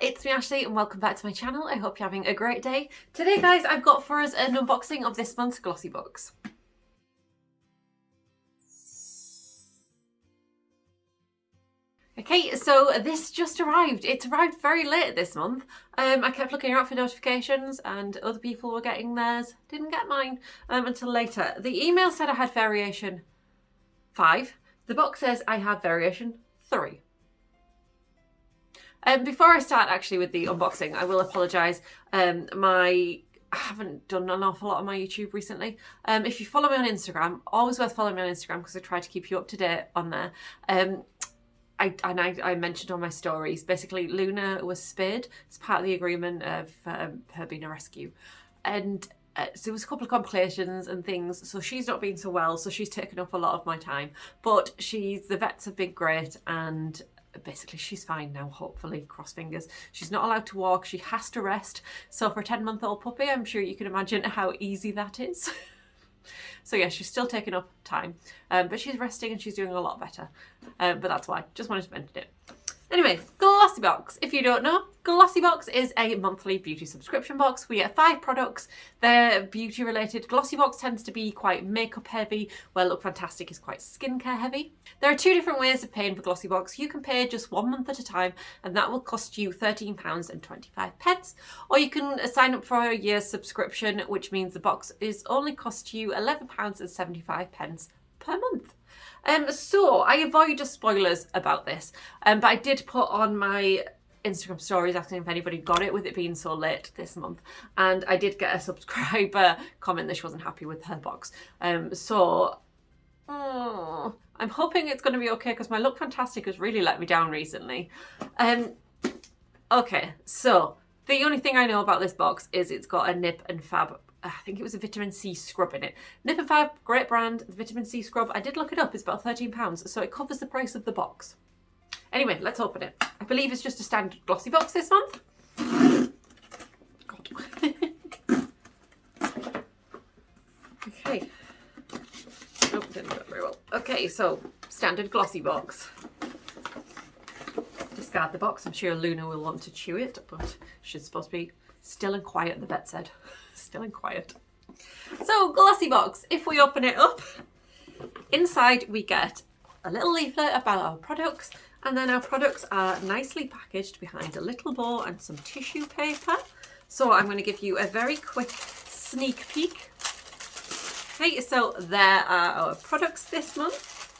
it's me Ashley and welcome back to my channel. I hope you're having a great day. Today guys, I've got for us an unboxing of this month's GlossyBox. Okay, so this just arrived. It's arrived very late this month. I kept looking out for notifications and other people were getting theirs. Didn't get mine until later. The email said I had variation 5. The box says I have variation 3. Before I start actually with the unboxing, I will apologise. I haven't done an awful lot on my YouTube recently. If you follow me on Instagram, always worth following me on Instagram because I try to keep you up to date on there. I mentioned on my stories, basically Luna was spayed as part of the agreement of her being a rescue. And so there was a couple of complications and things, so she's not been so well, so she's taken up a lot of my time. But the vets have been great and basically she's fine now, hopefully, cross fingers. She's not allowed to walk, she has to rest. So for a 10-month-old puppy, I'm sure you can imagine how easy that is. So yeah, she's still taking up time, but she's resting and she's doing a lot better. But that's why, just wanted to mention it. Anyway, GlossyBox. If you don't know, GlossyBox is a monthly beauty subscription box. We get 5 products. They're beauty related. GlossyBox tends to be quite makeup heavy, where Look Fantastic is quite skincare heavy. There are 2 different ways of paying for GlossyBox. You can pay just 1 month at a time, and that will cost you £13.25. Or you can sign up for a year's subscription, which means the box is only cost you £11.75 per month. So I avoid spoilers about this, but I did put on my Instagram stories asking if anybody got it with it being so late this month, and I did get a subscriber comment that she wasn't happy with her box. I'm hoping it's going to be okay because my Look Fantastic has really let me down recently. Okay, so the only thing I know about this box is it's got a Nip and Fab, I think it was a vitamin C scrub in it. Nip and Fab, great brand. The vitamin C scrub, I did look it up, it's about £13, so it covers the price of the box. Anyway, let's open it. I believe it's just a standard glossy box this month. God. Okay. Oh, didn't do it very well. Okay, so standard glossy box. Discard the box. I'm sure Luna will want to chew it, but she's supposed to be still and quiet, the vet said. Still and quiet. So, GlossyBox, if we open it up, inside we get a little leaflet about our products, and then our products are nicely packaged behind a little bow and some tissue paper. So I'm going to give you a very quick sneak peek. Okay, so there are our products this month.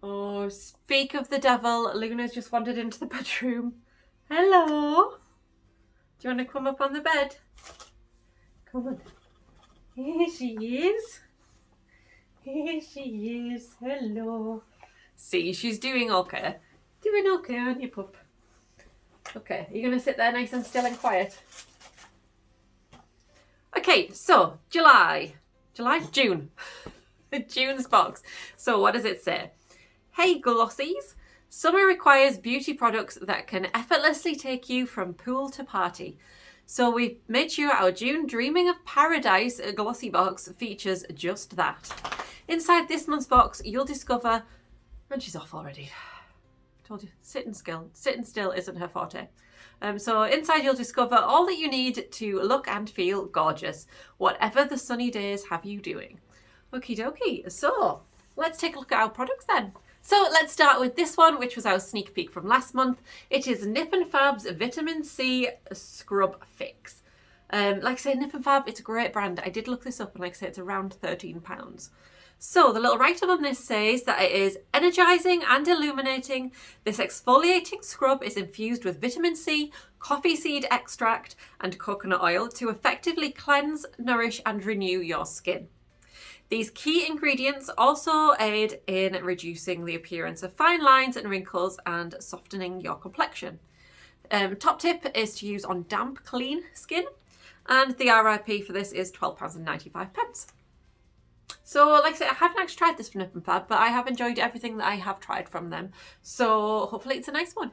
Oh, speak of the devil, Luna's just wandered into the bedroom. Hello. Do you want to come up on the bed? Come on. Here she is. Here she is. Hello. See, she's doing okay. Doing okay, aren't you, pup? Okay, are you going to sit there nice and still and quiet? Okay, so June. June's box. So what does it say? Hey, Glossies. Summer requires beauty products that can effortlessly take you from pool to party. So we've made sure our June Dreaming of Paradise glossy box features just that. Inside this month's box, you'll discover, and she's off already. Told you, sitting still isn't her forte. So inside you'll discover all that you need to look and feel gorgeous, whatever the sunny days have you doing. Okie dokie. So let's take a look at our products then. So let's start with this one, which was our sneak peek from last month. It is Nip and Fab's Vitamin C Scrub Fix. Like I say, Nip and Fab, it's a great brand. I did look this up and like I say, it's around £13. So the little write-up on this says that it is energizing and illuminating. This exfoliating scrub is infused with vitamin C, coffee seed extract and coconut oil to effectively cleanse, nourish and renew your skin. These key ingredients also aid in reducing the appearance of fine lines and wrinkles and softening your complexion. Top tip is to use on damp, clean skin, and the RIP for this is £12.95. So like I said, I haven't actually tried this from Nip and Fab, but I have enjoyed everything that I have tried from them. So hopefully it's a nice one.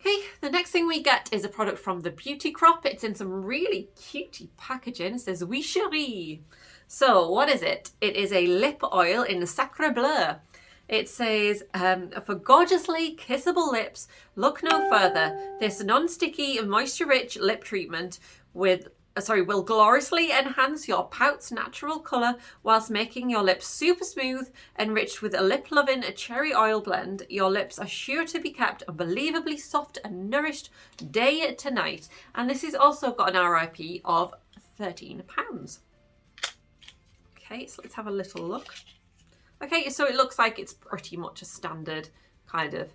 Okay, the next thing we get is a product from the Beauty Crop. It's in some really cutie packaging. It says Oui Chérie. So what is it? It is a lip oil in Sacre Bleu. It says, for gorgeously kissable lips, look no further. This non-sticky, moisture-rich lip treatment will gloriously enhance your pout's natural colour whilst making your lips super smooth. Enriched with a lip-loving cherry oil blend, your lips are sure to be kept unbelievably soft and nourished day to night. And this has also got an RIP of £13. Okay, so let's have a little look. Okay, so it looks like it's pretty much a standard kind of,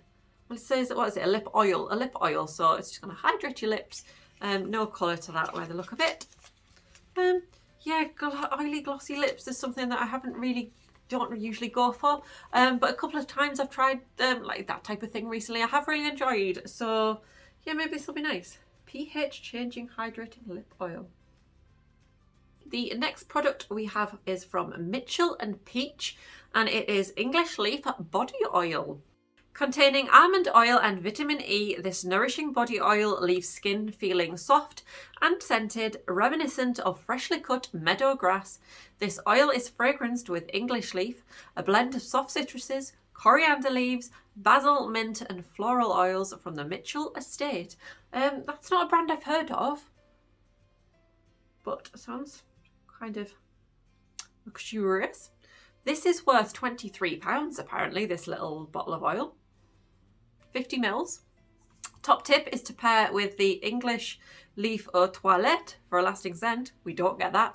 it says, what is it, a lip oil, so it's just going to hydrate your lips. No colour to that by the look of it. Yeah, oily glossy lips is something that I don't usually go for, but a couple of times I've tried like that type of thing recently. I have really enjoyed, so yeah, maybe this will be nice. pH changing hydrating lip oil. The next product we have is from Mitchell and Peach, and it is English Leaf Body Oil. Containing almond oil and vitamin E, this nourishing body oil leaves skin feeling soft and scented, reminiscent of freshly cut meadow grass. This oil is fragranced with English leaf, a blend of soft citruses, coriander leaves, basil, mint and floral oils from the Mitchell estate. That's not a brand I've heard of, but sounds kind of luxurious. This is worth £23 apparently, this little bottle of oil. 50 mils. Top tip is to pair with the English Leaf Eau Toilette for a lasting scent. We don't get that.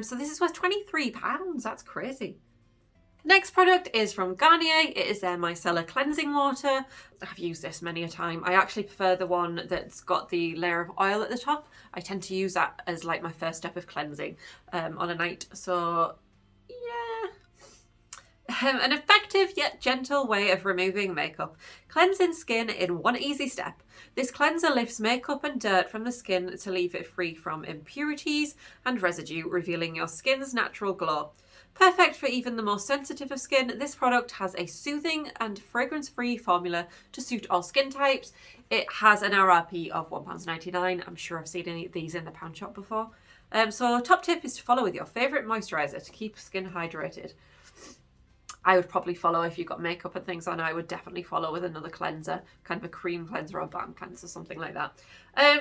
So this is worth £23. That's crazy. Next product is from Garnier. It is their micellar cleansing water. I've used this many a time. I actually prefer the one that's got the layer of oil at the top. I tend to use that as like my first step of cleansing on a night. So yeah. An effective yet gentle way of removing makeup. Cleansing skin in one easy step. This cleanser lifts makeup and dirt from the skin to leave it free from impurities and residue, revealing your skin's natural glow. Perfect for even the most sensitive of skin, this product has a soothing and fragrance-free formula to suit all skin types. It has an RRP of £1.99. I'm sure I've seen any of these in the pound shop before. So top tip is to follow with your favourite moisturiser to keep skin hydrated. I would probably follow, if you've got makeup and things on, I would definitely follow with another cleanser, kind of a cream cleanser or balm cleanser, something like that.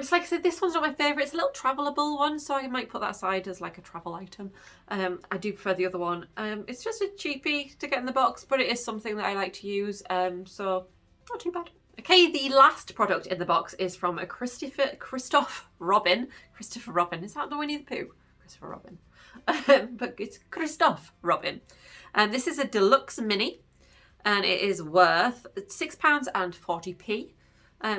So like I said, this one's not my favourite. It's a little travelable one, so I might put that aside as like a travel item. I do prefer the other one. It's just a cheapie to get in the box, but it is something that I like to use, so not too bad. Okay, the last product in the box is from a Christopher Robin. Christopher Robin, is that the Winnie the Pooh? Christopher Robin. But it's Christopher Robin. And this is a deluxe mini, and it is worth £6.40.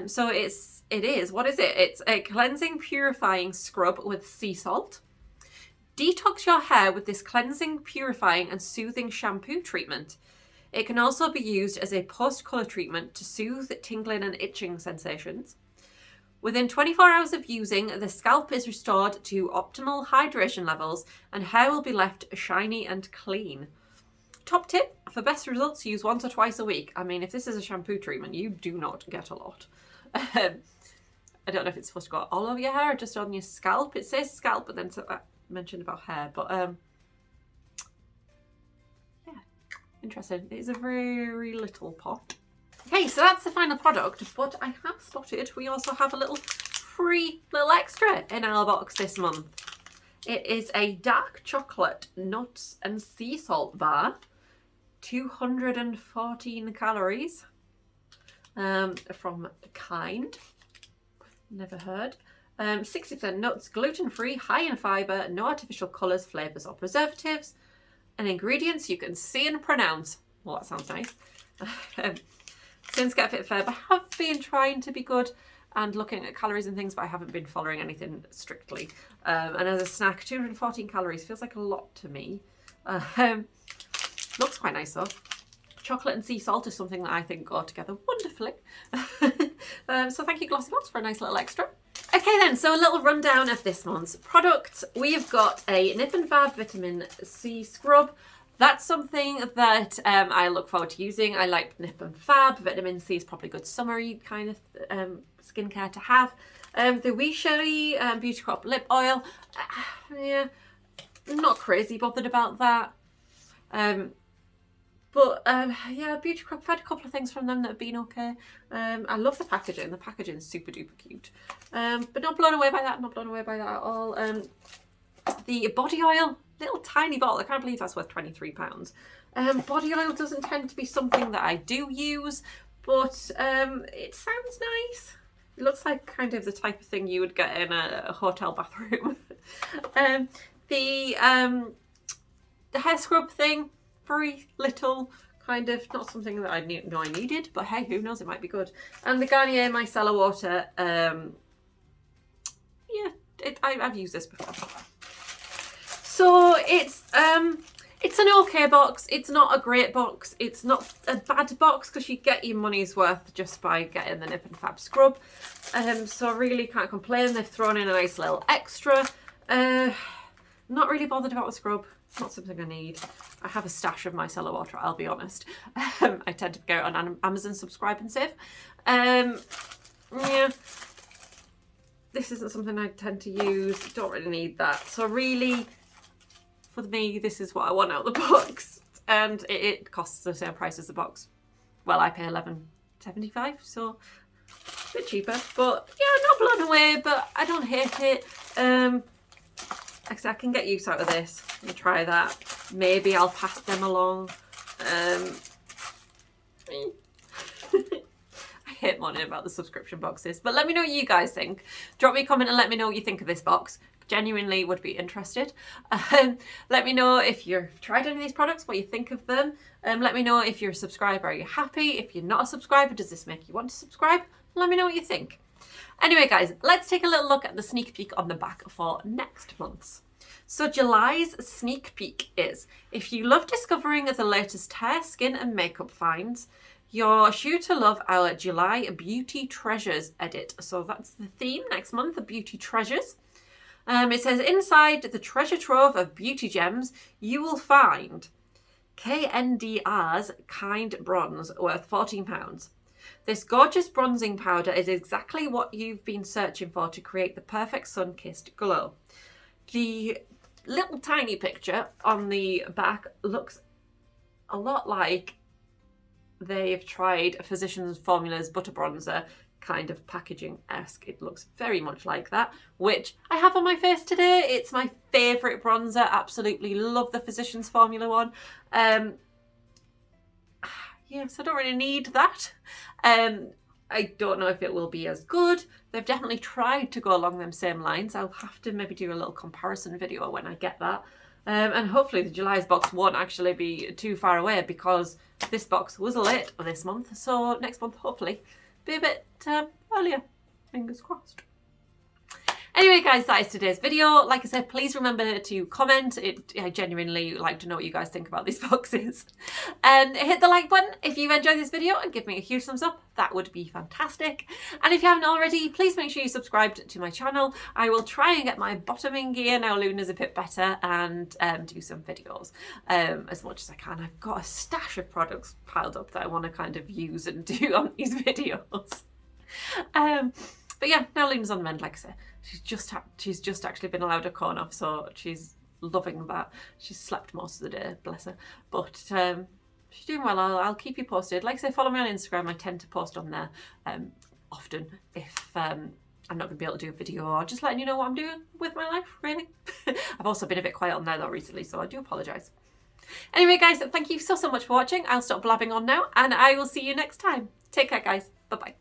So it is, what is it? It's a cleansing purifying scrub with sea salt. Detox your hair with this cleansing, purifying and soothing shampoo treatment. It can also be used as a post-colour treatment to soothe tingling and itching sensations. Within 24 hours of using, the scalp is restored to optimal hydration levels and hair will be left shiny and clean. Top tip, for best results, use once or twice a week. I mean, if this is a shampoo treatment, you do not get a lot. I don't know if it's supposed to go all over your hair or just on your scalp. It says scalp, but then it's mentioned about hair. But yeah, interesting. It is a very little pot. Okay, so that's the final product, but I have spotted we also have a little free little extra in our box this month. It is a dark chocolate nuts and sea salt bar, 214 calories, from Kind. Never heard. 60% nuts, gluten-free, high in fibre, no artificial colours, flavours or preservatives, and ingredients you can see and pronounce. Well, that sounds nice. Since Get Fit Feb, I have been trying to be good and looking at calories and things, but I haven't been following anything strictly. And as a snack, 214 calories feels like a lot to me. Looks quite nice though. Chocolate and sea salt is something that I think go together wonderfully. So thank you GlossyBox for a nice little extra. Okay then, so a little rundown of this month's products. We've got a Nip and Fab Vitamin C Scrub. That's something that I look forward to using. I like Nip and Fab. Vitamin C is probably good summery kind of skincare to have. The Wee Sherry Beauty Crop Lip Oil. Yeah, I'm not crazy bothered about that. But yeah, Beauty Crop, I've had a couple of things from them that have been okay. I love the packaging. The packaging is super duper cute. But not blown away by that. Not blown away by that at all. The body oil, little tiny bottle. I can't believe that's worth £23. Body oil doesn't tend to be something that I do use, but it sounds nice. It looks like kind of the type of thing you would get in a hotel bathroom. The hair scrub thing, very little, kind of not something that I know I needed, but hey, who knows, it might be good. And the Garnier micellar water, yeah, I've used this before. So it's an okay box. It's not a great box. It's not a bad box because you get your money's worth just by getting the Nip and Fab scrub. So I really can't complain. They've thrown in a nice little extra. Not really bothered about the scrub. Not something I need. I have a stash of micellar water, I'll be honest. I tend to get it on Amazon Subscribe and Save. Yeah. This isn't something I tend to use. Don't really need that. So really, for me, this is what I want out of the box. And it costs the same price as the box. Well, I pay $11.75, so a bit cheaper. But yeah, not blown away, but I don't hate it. Like I said, I can get use out of this. I'll try that. Maybe I'll pass them along. I hate moaning about the subscription boxes, but let me know what you guys think. Drop me a comment and let me know what you think of this box. Genuinely would be interested. Let me know if you've tried any of these products, what you think of them. Let me know if you're a subscriber, are you happy? If you're not a subscriber, does this make you want to subscribe? Let me know what you think. Anyway guys, let's take a little look at the sneak peek on the back for next month's. So July's sneak peek is, if you love discovering the latest hair, skin and makeup finds, you're sure to love our July Beauty Treasures edit. So that's the theme next month, the Beauty Treasures. It says, inside the treasure trove of beauty gems, you will find KNDR's Kind Bronze, worth £14. This gorgeous bronzing powder is exactly what you've been searching for to create the perfect sun-kissed glow. The little tiny picture on the back looks a lot like they've tried Physicians Formula's butter bronzer, kind of packaging-esque. It looks very much like that, which I have on my face today. It's my favourite bronzer. Absolutely love the Physicians Formula one. Yes, I don't really need that. I don't know if it will be as good. They've definitely tried to go along them same lines. I'll have to maybe do a little comparison video when I get that. And hopefully the July's box won't actually be too far away, because this box was late this month. So next month, hopefully, be a bit earlier. Fingers crossed. Anyway guys, that is today's video. Like I said, please remember to comment. I genuinely like to know what you guys think about these boxes. And hit the like button if you've enjoyed this video and give me a huge thumbs up. That would be fantastic. And if you haven't already, please make sure you subscribed to my channel. I will try and get my bottoming gear now Luna's a bit better, and do some videos as much as I can. I've got a stash of products piled up that I want to kind of use and do on these videos. But yeah, now Luna's on the mend, like I said. She's just actually been allowed a corn off, so she's loving that. She's slept most of the day, bless her. But she's doing well. I'll keep you posted. Like I say, follow me on Instagram. I tend to post on there often if I'm not going to be able to do a video, or just letting you know what I'm doing with my life, really. I've also been a bit quiet on there though recently, so I do apologise. Anyway guys, thank you so much for watching. I'll stop blabbing on now, and I will see you next time. Take care guys. Bye bye.